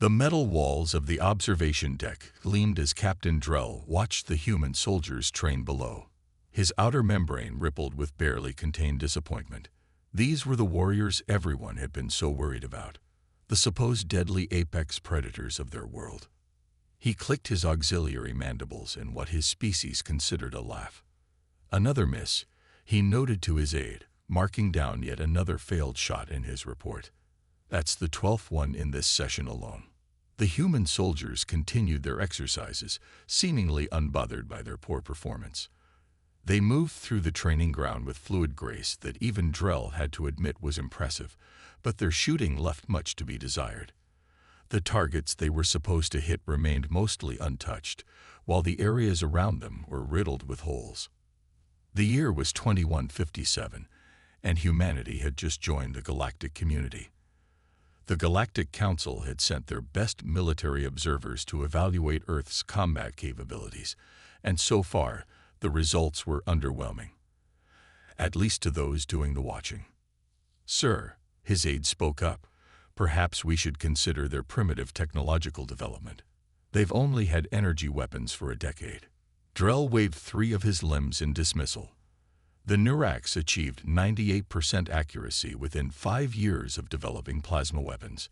The metal walls of the observation deck gleamed as Captain Drell watched the human soldiers train below. His outer membrane rippled with barely contained disappointment. These were the warriors everyone had been so worried about, the supposed deadly apex predators of their world. He clicked his auxiliary mandibles in what his species considered a laugh. Another miss, he noted to his aide, marking down yet another failed shot in his report. That's the 12th one in this session alone. The human soldiers continued their exercises, seemingly unbothered by their poor performance. They moved through the training ground with fluid grace that even Drell had to admit was impressive, but their shooting left much to be desired. The targets they were supposed to hit remained mostly untouched, while the areas around them were riddled with holes. The year was 2157, and humanity had just joined the galactic community. The Galactic Council had sent their best military observers to evaluate Earth's combat capabilities, and so far, the results were underwhelming, at least to those doing the watching. "Sir," his aide spoke up, "perhaps we should consider their primitive technological development. They've only had energy weapons for a decade." Drell waved 3 of his limbs in dismissal. The Nurax achieved 98% accuracy within 5 years of developing plasma weapons.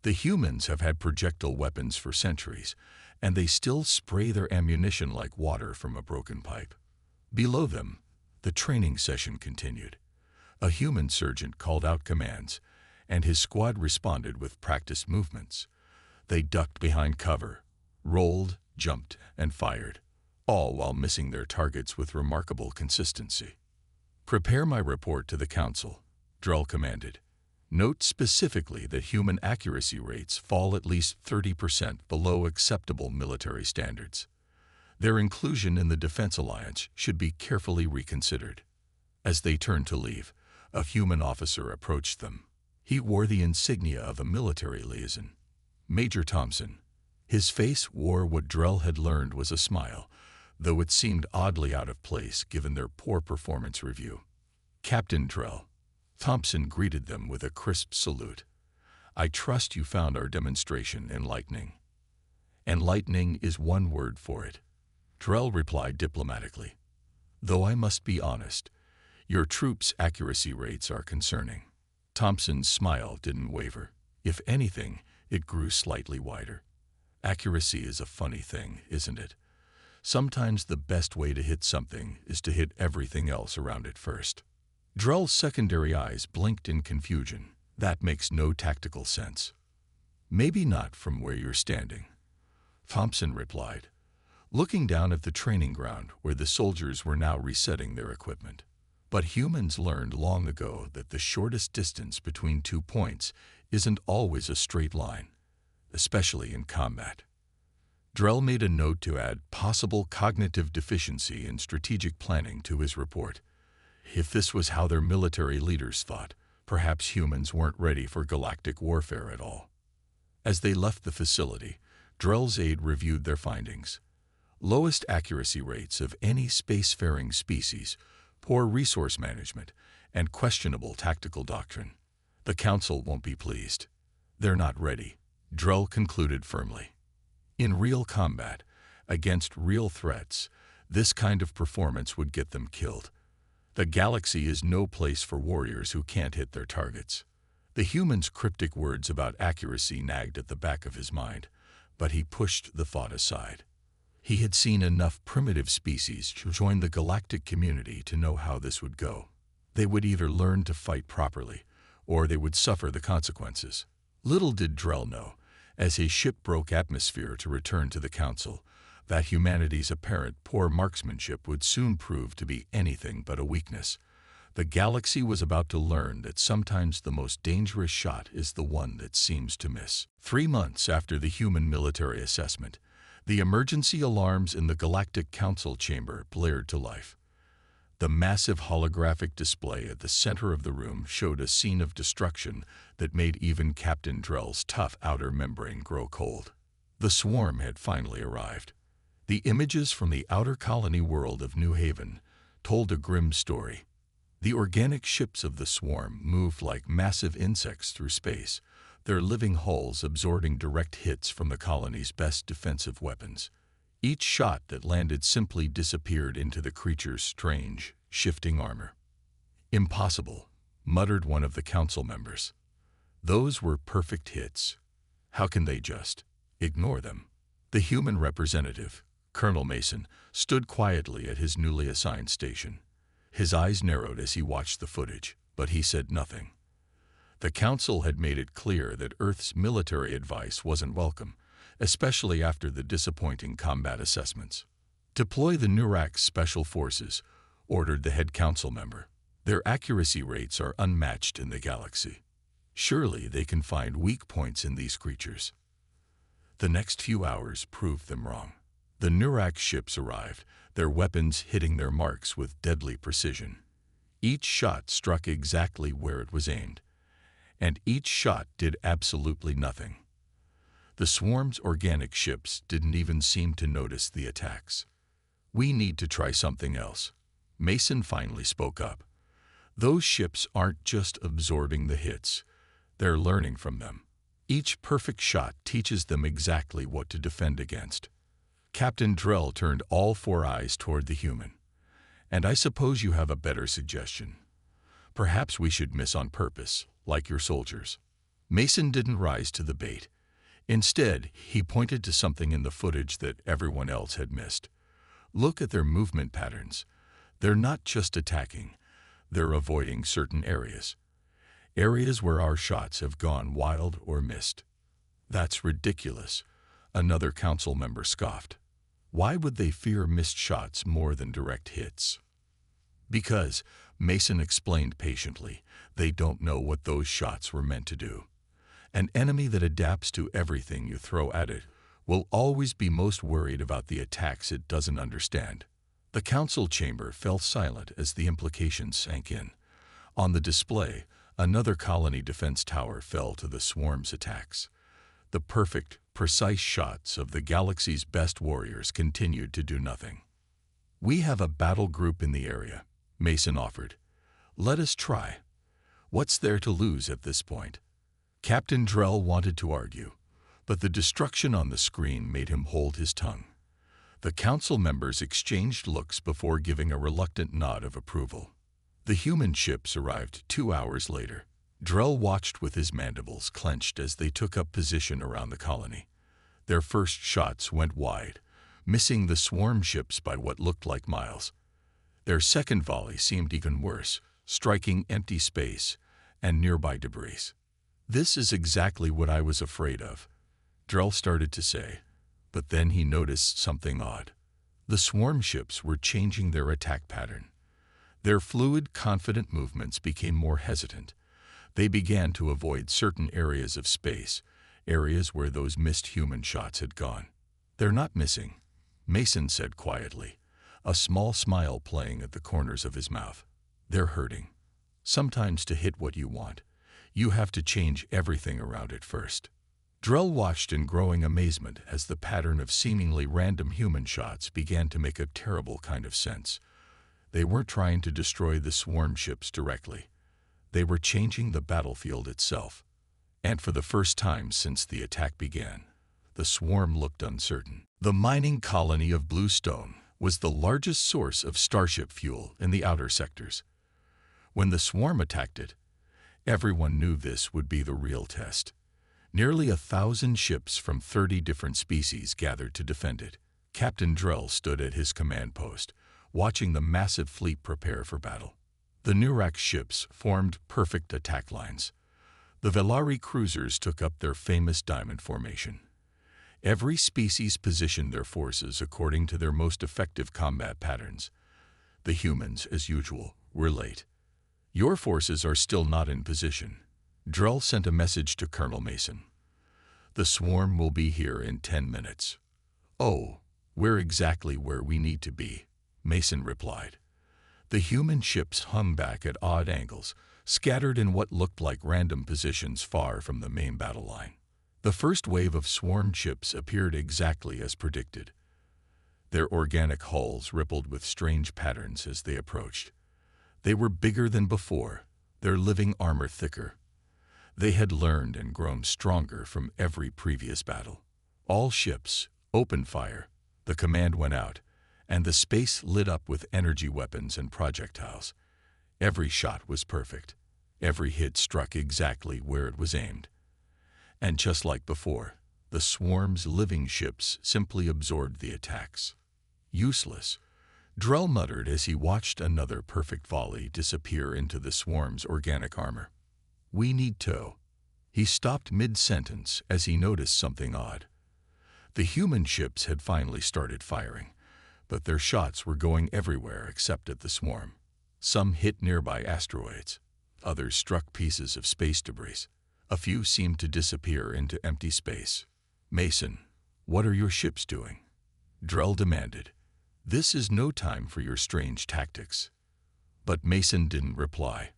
The humans have had projectile weapons for centuries, and they still spray their ammunition like water from a broken pipe. Below them, the training session continued. A human sergeant called out commands, and his squad responded with practiced movements. They ducked behind cover, rolled, jumped, and fired, all while missing their targets with remarkable consistency. "Prepare my report to the Council," Drell commanded. "Note specifically that human accuracy rates fall at least 30% below acceptable military standards. Their inclusion in the Defense Alliance should be carefully reconsidered." As they turned to leave, a human officer approached them. He wore the insignia of a military liaison, Major Thompson. His face wore what Drell had learned was a smile, though it seemed oddly out of place given their poor performance review. "Captain Drell," Thompson greeted them with a crisp salute. "I trust you found our demonstration enlightening." "Enlightening is one word for it," Drell replied diplomatically. "Though I must be honest, your troops' accuracy rates are concerning." Thompson's smile didn't waver. If anything, it grew slightly wider. "Accuracy is a funny thing, isn't it? Sometimes the best way to hit something is to hit everything else around it first." Drell's secondary eyes blinked in confusion. "That makes no tactical sense." "Maybe not from where you're standing," Thompson replied, looking down at the training ground where the soldiers were now resetting their equipment. "But humans learned long ago that the shortest distance between 2 points isn't always a straight line, especially in combat." Drell made a note to add possible cognitive deficiency in strategic planning to his report. If this was how their military leaders thought, perhaps humans weren't ready for galactic warfare at all. As they left the facility, Drell's aide reviewed their findings. Lowest accuracy rates of any spacefaring species, poor resource management, and questionable tactical doctrine. The Council won't be pleased. They're not ready, Drell concluded firmly. In real combat, against real threats, this kind of performance would get them killed. The galaxy is no place for warriors who can't hit their targets. The human's cryptic words about accuracy nagged at the back of his mind, but he pushed the thought aside. He had seen enough primitive species to join the galactic community to know how this would go. They would either learn to fight properly, or they would suffer the consequences. Little did Drell know, as his ship broke atmosphere to return to the Council, that humanity's apparent poor marksmanship would soon prove to be anything but a weakness. The galaxy was about to learn that sometimes the most dangerous shot is the one that seems to miss. 3 months after the human military assessment, the emergency alarms in the Galactic Council chamber blared to life. The massive holographic display at the center of the room showed a scene of destruction that made even Captain Drell's tough outer membrane grow cold. The swarm had finally arrived. The images from the outer colony world of New Haven told a grim story. The organic ships of the swarm moved like massive insects through space, their living hulls absorbing direct hits from the colony's best defensive weapons. Each shot that landed simply disappeared into the creature's strange, shifting armor. "Impossible," muttered one of the council members. "Those were perfect hits. How can they just ignore them?" The human representative, Colonel Mason, stood quietly at his newly assigned station. His eyes narrowed as he watched the footage, but he said nothing. The council had made it clear that Earth's military advice wasn't welcome, especially after the disappointing combat assessments. "Deploy the Nurak Special Forces," ordered the head council member. "Their accuracy rates are unmatched in the galaxy. Surely they can find weak points in these creatures." The next few hours proved them wrong. The Nurak ships arrived, their weapons hitting their marks with deadly precision. Each shot struck exactly where it was aimed, and each shot did absolutely nothing. The swarm's organic ships didn't even seem to notice the attacks. "We need to try something else," Mason finally spoke up. "Those ships aren't just absorbing the hits, they're learning from them. Each perfect shot teaches them exactly what to defend against." Captain Drell turned all four eyes toward the human. "And I suppose you have a better suggestion. Perhaps we should miss on purpose, like your soldiers." Mason didn't rise to the bait. Instead, he pointed to something in the footage that everyone else had missed. "Look at their movement patterns. They're not just attacking, they're avoiding certain areas. Areas where our shots have gone wild or missed." "That's ridiculous," another council member scoffed. "Why would they fear missed shots more than direct hits?" "Because," Mason explained patiently, "they don't know what those shots were meant to do. An enemy that adapts to everything you throw at it will always be most worried about the attacks it doesn't understand." The council chamber fell silent as the implications sank in. On the display, another colony defense tower fell to the swarm's attacks. The perfect, precise shots of the galaxy's best warriors continued to do nothing. "We have a battle group in the area," Mason offered. "Let us try. What's there to lose at this point?" Captain Drell wanted to argue, but the destruction on the screen made him hold his tongue. The council members exchanged looks before giving a reluctant nod of approval. The human ships arrived 2 hours later. Drell watched with his mandibles clenched as they took up position around the colony. Their first shots went wide, missing the swarm ships by what looked like miles. Their second volley seemed even worse, striking empty space and nearby debris. "This is exactly what I was afraid of," Drell started to say, but then he noticed something odd. The swarm ships were changing their attack pattern. Their fluid, confident movements became more hesitant. They began to avoid certain areas of space, areas where those missed human shots had gone. "They're not missing," Mason said quietly, a small smile playing at the corners of his mouth. "They're hurting. Sometimes to hit what you want, you have to change everything around it first." Drell watched in growing amazement as the pattern of seemingly random human shots began to make a terrible kind of sense. They weren't trying to destroy the swarm ships directly. They were changing the battlefield itself. And for the first time since the attack began, the swarm looked uncertain. The mining colony of Bluestone was the largest source of starship fuel in the outer sectors. When the swarm attacked it, everyone knew this would be the real test. Nearly 1,000 ships from 30 different species gathered to defend it. Captain Drell stood at his command post, watching the massive fleet prepare for battle. The Nurak ships formed perfect attack lines. The Velari cruisers took up their famous diamond formation. Every species positioned their forces according to their most effective combat patterns. The humans, as usual, were late. "Your forces are still not in position." Drell sent a message to Colonel Mason. "The swarm will be here in 10 minutes. "Oh, we're exactly where we need to be," Mason replied. The human ships hung back at odd angles, scattered in what looked like random positions far from the main battle line. The first wave of swarm ships appeared exactly as predicted. Their organic hulls rippled with strange patterns as they approached. They were bigger than before, their living armor thicker. They had learned and grown stronger from every previous battle. All ships opened fire. The command went out, and the space lit up with energy weapons and projectiles. Every shot was perfect. Every hit struck exactly where it was aimed. And just like before, the swarm's living ships simply absorbed the attacks. Useless, Drell muttered as he watched another perfect volley disappear into the swarm's organic armor. "We need tow." He stopped mid-sentence as he noticed something odd. The human ships had finally started firing, but their shots were going everywhere except at the swarm. Some hit nearby asteroids. Others struck pieces of space debris. A few seemed to disappear into empty space. "Mason, what are your ships doing?" Drell demanded. "This is no time for your strange tactics." But Mason didn't reply.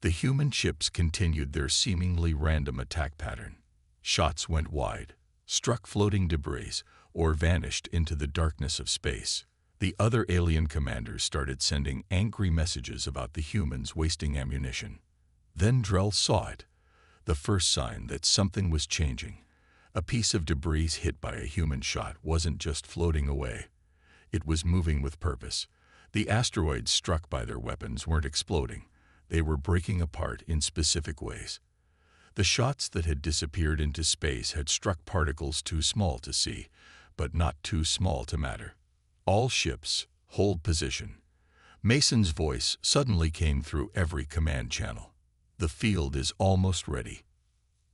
The human ships continued their seemingly random attack pattern. Shots went wide, struck floating debris, or vanished into the darkness of space. The other alien commanders started sending angry messages about the humans wasting ammunition. Then Drell saw it, the first sign that something was changing. A piece of debris hit by a human shot wasn't just floating away. It was moving with purpose. The asteroids struck by their weapons weren't exploding. They were breaking apart in specific ways. The shots that had disappeared into space had struck particles too small to see, but not too small to matter. "All ships, hold position." Mason's voice suddenly came through every command channel. "The field is almost ready."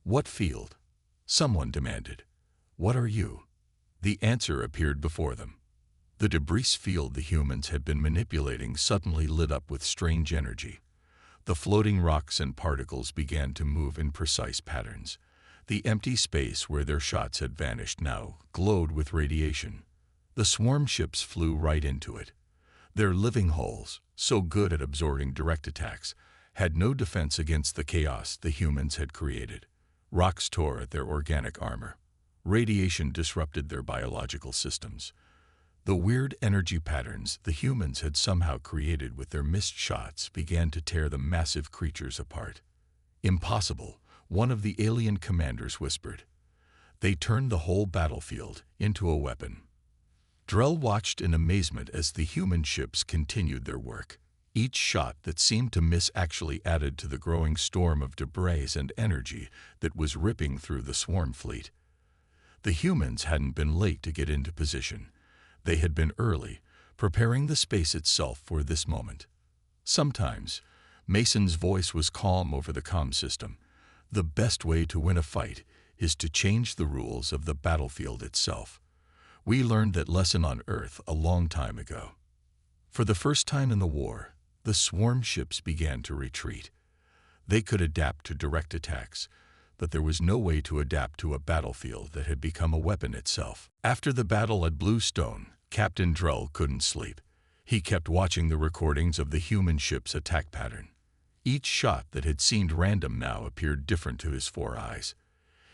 "What field?" someone demanded. "What are you?" The answer appeared before them. The debris field the humans had been manipulating suddenly lit up with strange energy. The floating rocks and particles began to move in precise patterns. The empty space where their shots had vanished now glowed with radiation. The swarm ships flew right into it. Their living hulls, so good at absorbing direct attacks, had no defense against the chaos the humans had created. Rocks tore at their organic armor. Radiation disrupted their biological systems. The weird energy patterns the humans had somehow created with their missed shots began to tear the massive creatures apart. "Impossible," one of the alien commanders whispered. They turned the whole battlefield into a weapon. Drell watched in amazement as the human ships continued their work. Each shot that seemed to miss actually added to the growing storm of debris and energy that was ripping through the swarm fleet. The humans hadn't been late to get into position. They had been early, preparing the space itself for this moment. Sometimes, Mason's voice was calm over the comm system. The best way to win a fight is to change the rules of the battlefield itself. We learned that lesson on Earth a long time ago. For the first time in the war, the swarm ships began to retreat. They could adapt to direct attacks, but there was no way to adapt to a battlefield that had become a weapon itself. After the battle at Bluestone, Captain Drell couldn't sleep. He kept watching the recordings of the human ship's attack pattern. Each shot that had seemed random now appeared different to his 4 eyes.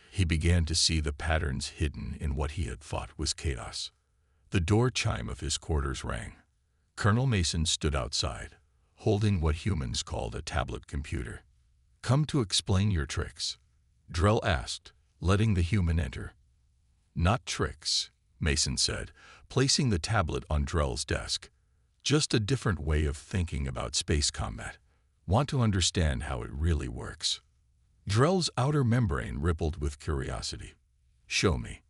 He began to see the patterns hidden in what he had thought was chaos. The door chime of his quarters rang. Colonel Mason stood outside, holding what humans called a tablet computer. "Come to explain your tricks?" Drell asked, letting the human enter. "Not tricks," Mason said, placing the tablet on Drell's desk. "Just a different way of thinking about space combat. Want to understand how it really works." Drell's outer membrane rippled with curiosity. "Show me."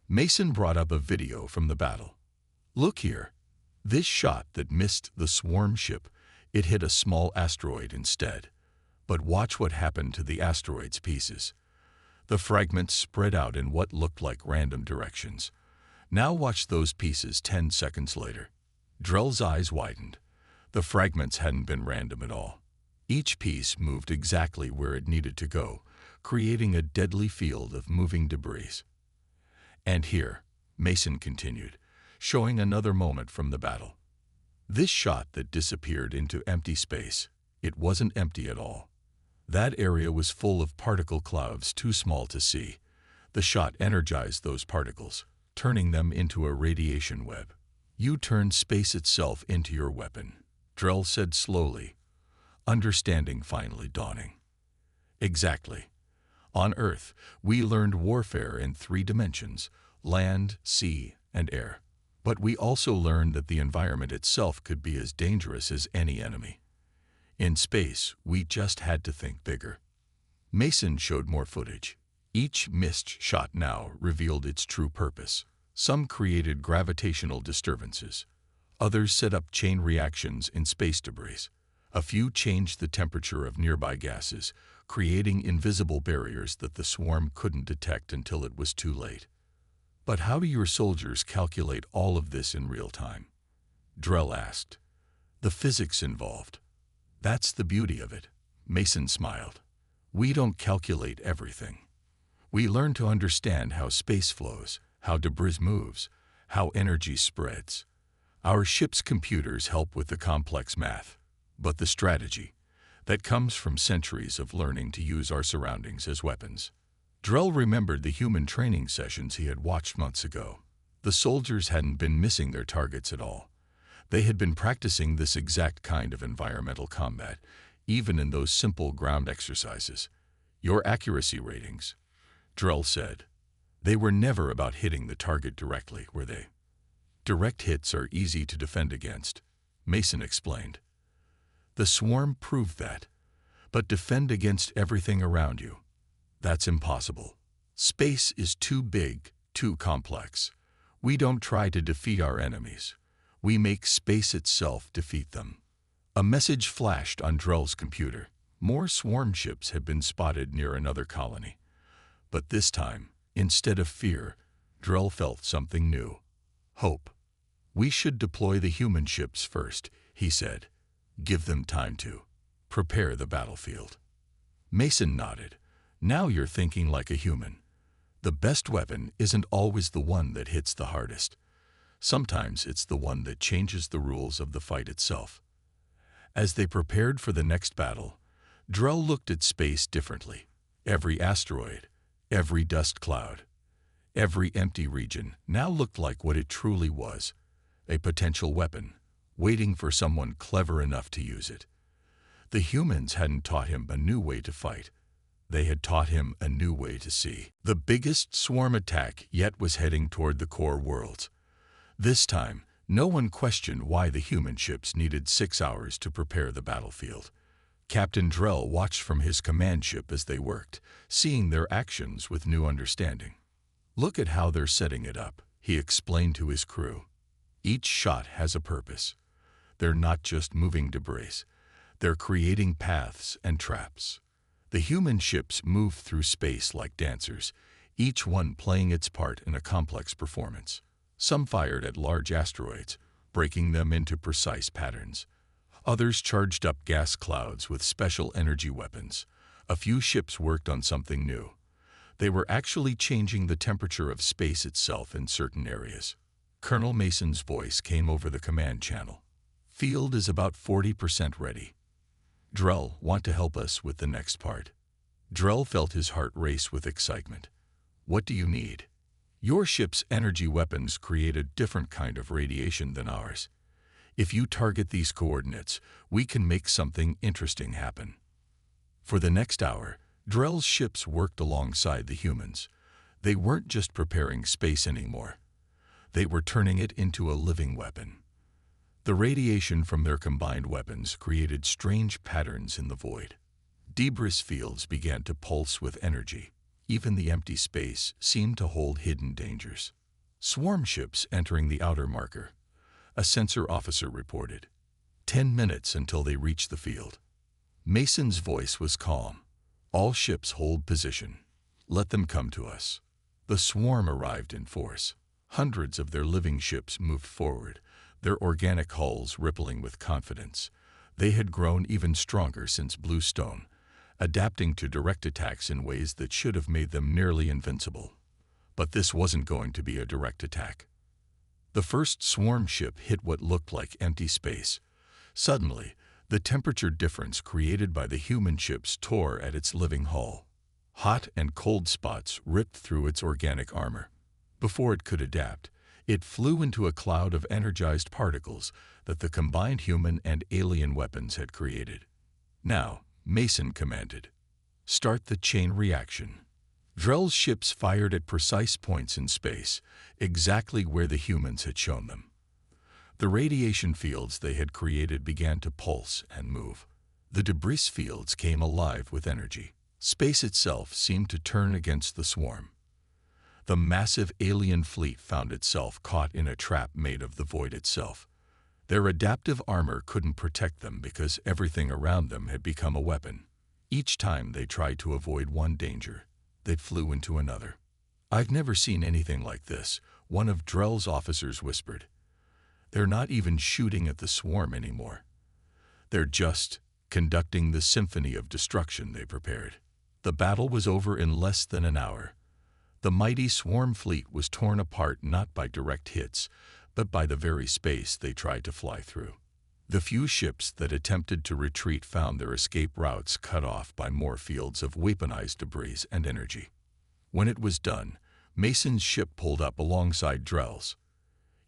Mason brought up a video from the battle. "Look here. This shot that missed the swarm ship, it hit a small asteroid instead. But watch what happened to the asteroid's pieces. The fragments spread out in what looked like random directions. Now watch those pieces 10 seconds later." Drell's eyes widened. The fragments hadn't been random at all. Each piece moved exactly where it needed to go, creating a deadly field of moving debris. "And here," Mason continued, showing another moment from the battle. "This shot that disappeared into empty space, it wasn't empty at all. That area was full of particle clouds too small to see. The shot energized those particles, turning them into a radiation web. You turned space itself into your weapon," Drell said slowly, understanding finally dawning. "Exactly. On Earth, we learned warfare in 3 dimensions: land, sea, and air. But we also learned that the environment itself could be as dangerous as any enemy. In space, we just had to think bigger. Mason showed more footage. Each missed shot now revealed its true purpose. Some created gravitational disturbances. Others set up chain reactions in space debris. A few changed the temperature of nearby gases, creating invisible barriers that the swarm couldn't detect until it was too late. But how do your soldiers calculate all of this in real time? Drell asked. The physics involved. That's the beauty of it. Mason smiled. We don't calculate everything. We learn to understand how space flows, how debris moves, how energy spreads. Our ship's computers help with the complex math, but the strategy, that comes from centuries of learning to use our surroundings as weapons. Drell remembered the human training sessions he had watched months ago. The soldiers hadn't been missing their targets at all. They had been practicing this exact kind of environmental combat, even in those simple ground exercises. Your accuracy ratings, Drell said. They were never about hitting the target directly, were they? Direct hits are easy to defend against, Mason explained. The swarm proved that. But defend against everything around you. That's impossible. Space is too big, too complex. We don't try to defeat our enemies. We make space itself defeat them. A message flashed on Drell's computer. More swarm ships had been spotted near another colony. But this time, instead of fear, Drell felt something new. Hope. We should deploy the human ships first, he said. Give them time to prepare the battlefield. Mason nodded. Now you're thinking like a human. The best weapon isn't always the one that hits the hardest. Sometimes it's the one that changes the rules of the fight itself. As they prepared for the next battle, Drell looked at space differently. Every asteroid, every dust cloud, every empty region now looked like what it truly was, a potential weapon, waiting for someone clever enough to use it. The humans hadn't taught him a new way to fight. They had taught him a new way to see. The biggest swarm attack yet was heading toward the core worlds. This time, no one questioned why the human ships needed 6 hours to prepare the battlefield. Captain Drell watched from his command ship as they worked, seeing their actions with new understanding. Look at how they're setting it up, he explained to his crew. Each shot has a purpose. They're not just moving debris. They're creating paths and traps. The human ships moved through space like dancers, each one playing its part in a complex performance. Some fired at large asteroids, breaking them into precise patterns. Others charged up gas clouds with special energy weapons. A few ships worked on something new. They were actually changing the temperature of space itself in certain areas. Colonel Mason's voice came over the command channel. Field is about 40% ready. Drell, want to help us with the next part? Drell felt his heart race with excitement. What do you need? Your ship's energy weapons create a different kind of radiation than ours. If you target these coordinates, we can make something interesting happen. For the next hour, Drell's ships worked alongside the humans. They weren't just preparing space anymore. They were turning it into a living weapon. The radiation from their combined weapons created strange patterns in the void. Debris fields began to pulse with energy. Even the empty space seemed to hold hidden dangers. Swarm ships entering the outer marker, a sensor officer reported. 10 minutes until they reached the field. Mason's voice was calm. All ships hold position. Let them come to us. The swarm arrived in force. Hundreds of their living ships moved forward, their organic hulls rippling with confidence. They had grown even stronger since Bluestone, adapting to direct attacks in ways that should have made them nearly invincible. But this wasn't going to be a direct attack. The first swarm ship hit what looked like empty space. Suddenly, the temperature difference created by the human ships tore at its living hull. Hot and cold spots ripped through its organic armor. Before it could adapt, it flew into a cloud of energized particles that the combined human and alien weapons had created. Now, Mason commanded. Start the chain reaction. Drell's ships fired at precise points in space, exactly where the humans had shown them. The radiation fields they had created began to pulse and move. The debris fields came alive with energy. Space itself seemed to turn against the swarm. The massive alien fleet found itself caught in a trap made of the void itself. Their adaptive armor couldn't protect them because everything around them had become a weapon. Each time they tried to avoid one danger, they flew into another. "I've never seen anything like this," one of Drell's officers whispered. "They're not even shooting at the swarm anymore. They're just conducting the symphony of destruction they prepared." The battle was over in less than an hour. The mighty swarm fleet was torn apart not by direct hits, but by the very space they tried to fly through. The few ships that attempted to retreat found their escape routes cut off by more fields of weaponized debris and energy. When it was done, Mason's ship pulled up alongside Drell's.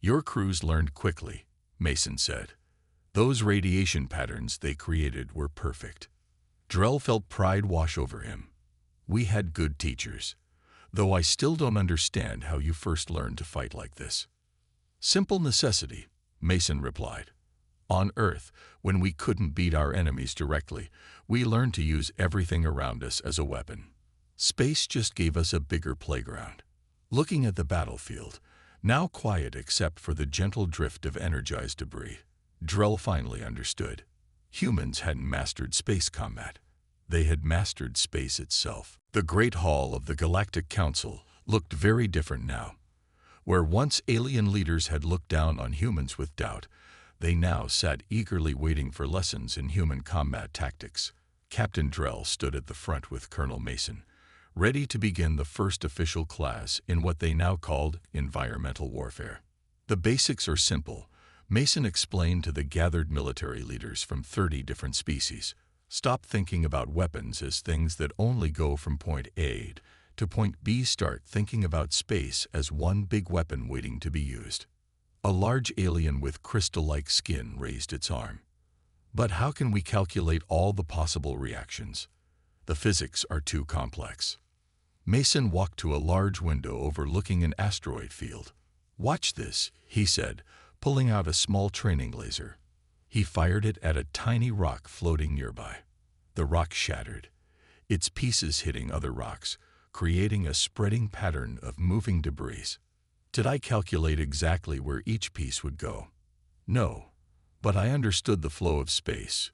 "Your crews learned quickly," Mason said. "Those radiation patterns they created were perfect." Drell felt pride wash over him. "We had good teachers, though I still don't understand how you first learned to fight like this." "Simple necessity," Mason replied. "On Earth, when we couldn't beat our enemies directly, we learned to use everything around us as a weapon. Space just gave us a bigger playground." Looking at the battlefield, now quiet except for the gentle drift of energized debris, Drell finally understood. Humans hadn't mastered space combat. They had mastered space itself. The Great Hall of the Galactic Council looked very different now. Where once alien leaders had looked down on humans with doubt, they now sat eagerly waiting for lessons in human combat tactics. Captain Drell stood at the front with Colonel Mason, ready to begin the first official class in what they now called environmental warfare. "The basics are simple," Mason explained to the gathered military leaders from 30 different species. "Stop thinking about weapons as things that only go from point A to point B. Start thinking about space as one big weapon waiting to be used." A large alien with crystal-like skin raised its arm. "But how can we calculate all the possible reactions? The physics are too complex." Mason walked to a large window overlooking an asteroid field. "Watch this," he said, pulling out a small training laser. He fired it at a tiny rock floating nearby. The rock shattered, its pieces hitting other rocks, creating a spreading pattern of moving debris. "Did I calculate exactly where each piece would go? No, but I understood the flow of space,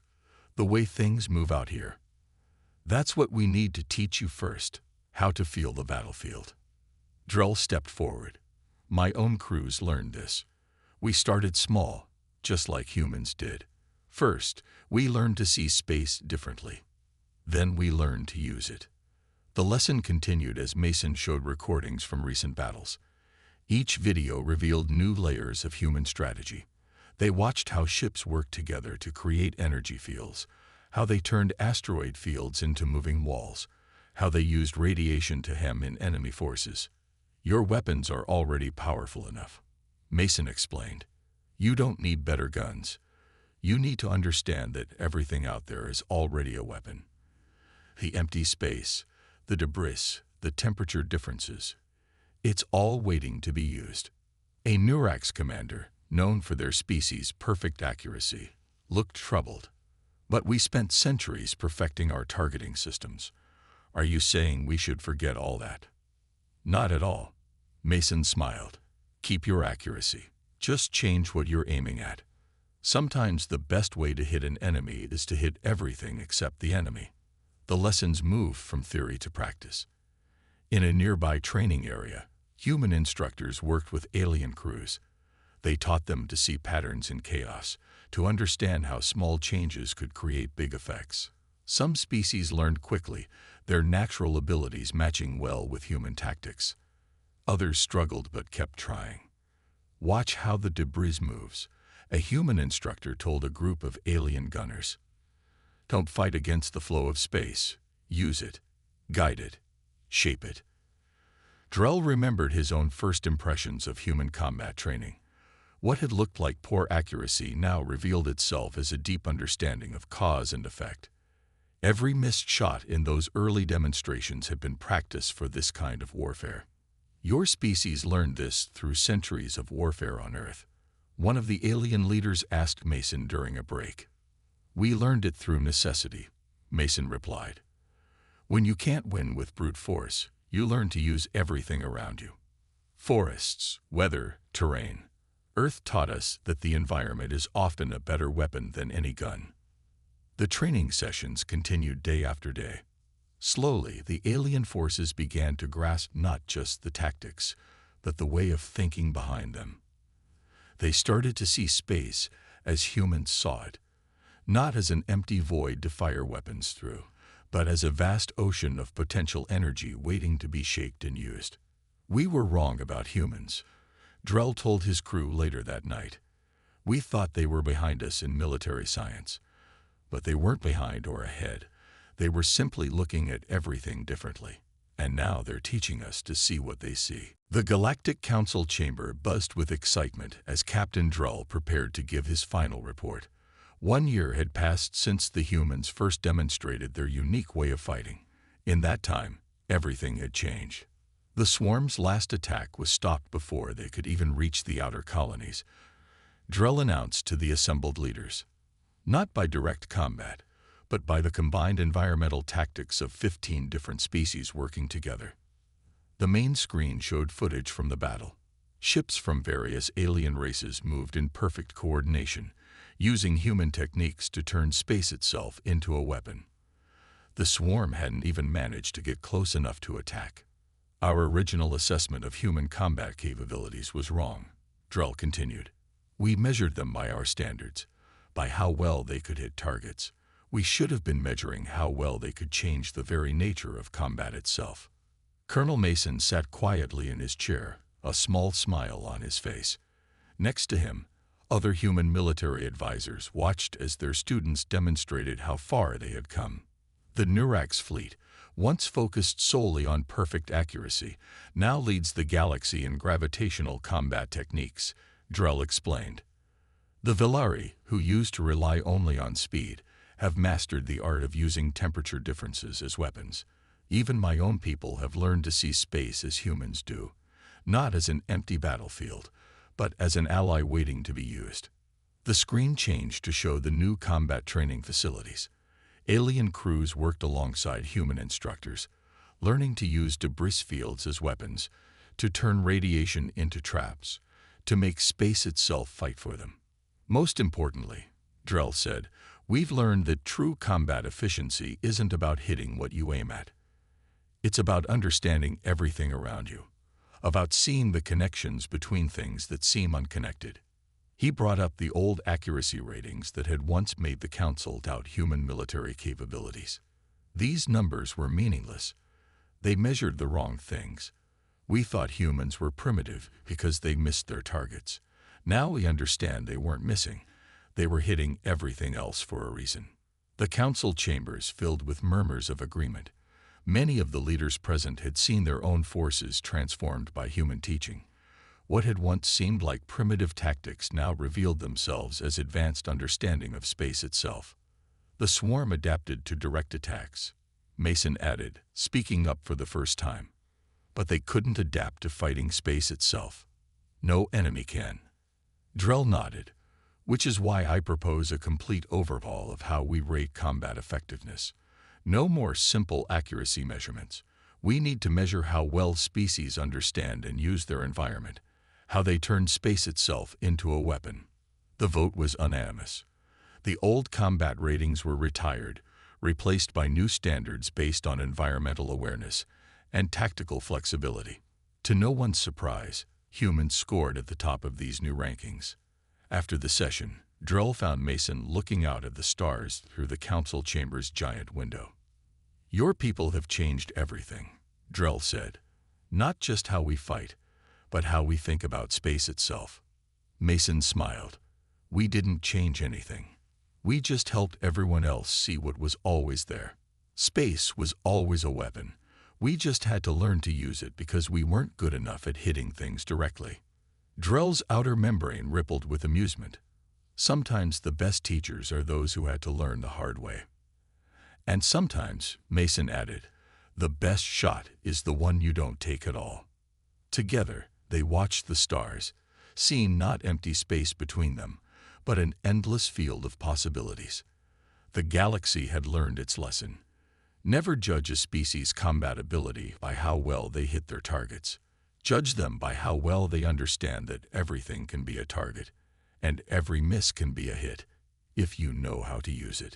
the way things move out here. That's what we need to teach you first, how to feel the battlefield." Drell stepped forward. "My own crews learned this. We started small, just like humans did. First, we learned to see space differently. Then we learned to use it." The lesson continued as Mason showed recordings from recent battles. Each video revealed new layers of human strategy. They watched how ships worked together to create energy fields, how they turned asteroid fields into moving walls, how they used radiation to hem in enemy forces. "Your weapons are already powerful enough," Mason explained. "You don't need better guns. You need to understand that everything out there is already a weapon. The empty space, the debris, the temperature differences, it's all waiting to be used." A Nurax commander, known for their species' perfect accuracy, looked troubled. "But we spent centuries perfecting our targeting systems. Are you saying we should forget all that?" "Not at all," Mason smiled. "Keep your accuracy. Just change what you're aiming at. Sometimes the best way to hit an enemy is to hit everything except the enemy." The lessons moved from theory to practice. In a nearby training area, human instructors worked with alien crews. They taught them to see patterns in chaos, to understand how small changes could create big effects. Some species learned quickly, their natural abilities matching well with human tactics. Others struggled but kept trying. "Watch how the debris moves," a human instructor told a group of alien gunners. "Don't fight against the flow of space. Use it, guide it, shape it." Drell remembered his own first impressions of human combat training. What had looked like poor accuracy now revealed itself as a deep understanding of cause and effect. Every missed shot in those early demonstrations had been practice for this kind of warfare. Your species learned this through centuries of warfare on Earth. One of the alien leaders asked Mason during a break. We learned it through necessity, Mason replied. When you can't win with brute force, you learn to use everything around you. Forests, weather, terrain. Earth taught us that the environment is often a better weapon than any gun. The training sessions continued day after day. Slowly, the alien forces began to grasp not just the tactics, but the way of thinking behind them. They started to see space as humans saw it, not as an empty void to fire weapons through, but as a vast ocean of potential energy waiting to be shaped and used. We were wrong about humans, Drell told his crew later that night. We thought they were behind us in military science, but they weren't behind or ahead. They were simply looking at everything differently. And now they're teaching us to see what they see. The Galactic Council chamber buzzed with excitement as Captain Drell prepared to give his final report. 1 year had passed since the humans first demonstrated their unique way of fighting. In that time, everything had changed. The swarm's last attack was stopped before they could even reach the outer colonies. Drell announced to the assembled leaders, not by direct combat, but by the combined environmental tactics of 15 different species working together. The main screen showed footage from the battle. Ships from various alien races moved in perfect coordination, using human techniques to turn space itself into a weapon. The swarm hadn't even managed to get close enough to attack. Our original assessment of human combat capabilities was wrong, Drell continued. We measured them by our standards, by how well they could hit targets. We should have been measuring how well they could change the very nature of combat itself. Colonel Mason sat quietly in his chair, a small smile on his face. Next to him, other human military advisors watched as their students demonstrated how far they had come. The Nurax fleet, once focused solely on perfect accuracy, now leads the galaxy in gravitational combat techniques, Drell explained. The Villari, who used to rely only on speed, have mastered the art of using temperature differences as weapons. Even my own people have learned to see space as humans do, not as an empty battlefield, but as an ally waiting to be used. The screen changed to show the new combat training facilities. Alien crews worked alongside human instructors, learning to use debris fields as weapons, to turn radiation into traps, to make space itself fight for them. Most importantly, Drell said, we've learned that true combat efficiency isn't about hitting what you aim at. It's about understanding everything around you, about seeing the connections between things that seem unconnected. He brought up the old accuracy ratings that had once made the Council doubt human military capabilities. These numbers were meaningless. They measured the wrong things. We thought humans were primitive because they missed their targets. Now we understand they weren't missing. They were hitting everything else for a reason. The council chambers filled with murmurs of agreement. Many of the leaders present had seen their own forces transformed by human teaching. What had once seemed like primitive tactics now revealed themselves as advanced understanding of space itself. The swarm adapted to direct attacks, Mason added, speaking up for the first time. But they couldn't adapt to fighting space itself. No enemy can. Drell nodded, which is why I propose a complete overhaul of how we rate combat effectiveness. No more simple accuracy measurements. We need to measure how well species understand and use their environment, how they turn space itself into a weapon. The vote was unanimous. The old combat ratings were retired, replaced by new standards based on environmental awareness and tactical flexibility. To no one's surprise, humans scored at the top of these new rankings. After the session, Drell found Mason looking out at the stars through the council chamber's giant window. Your people have changed everything, Drell said. Not just how we fight, but how we think about space itself. Mason smiled. We didn't change anything. We just helped everyone else see what was always there. Space was always a weapon. We just had to learn to use it because we weren't good enough at hitting things directly. Drell's outer membrane rippled with amusement. Sometimes the best teachers are those who had to learn the hard way. And sometimes, Mason added, the best shot is the one you don't take at all. Together, they watched the stars, seeing not empty space between them, but an endless field of possibilities. The galaxy had learned its lesson. Never judge a species' combat ability by how well they hit their targets. Judge them by how well they understand that everything can be a target, and every miss can be a hit, if you know how to use it.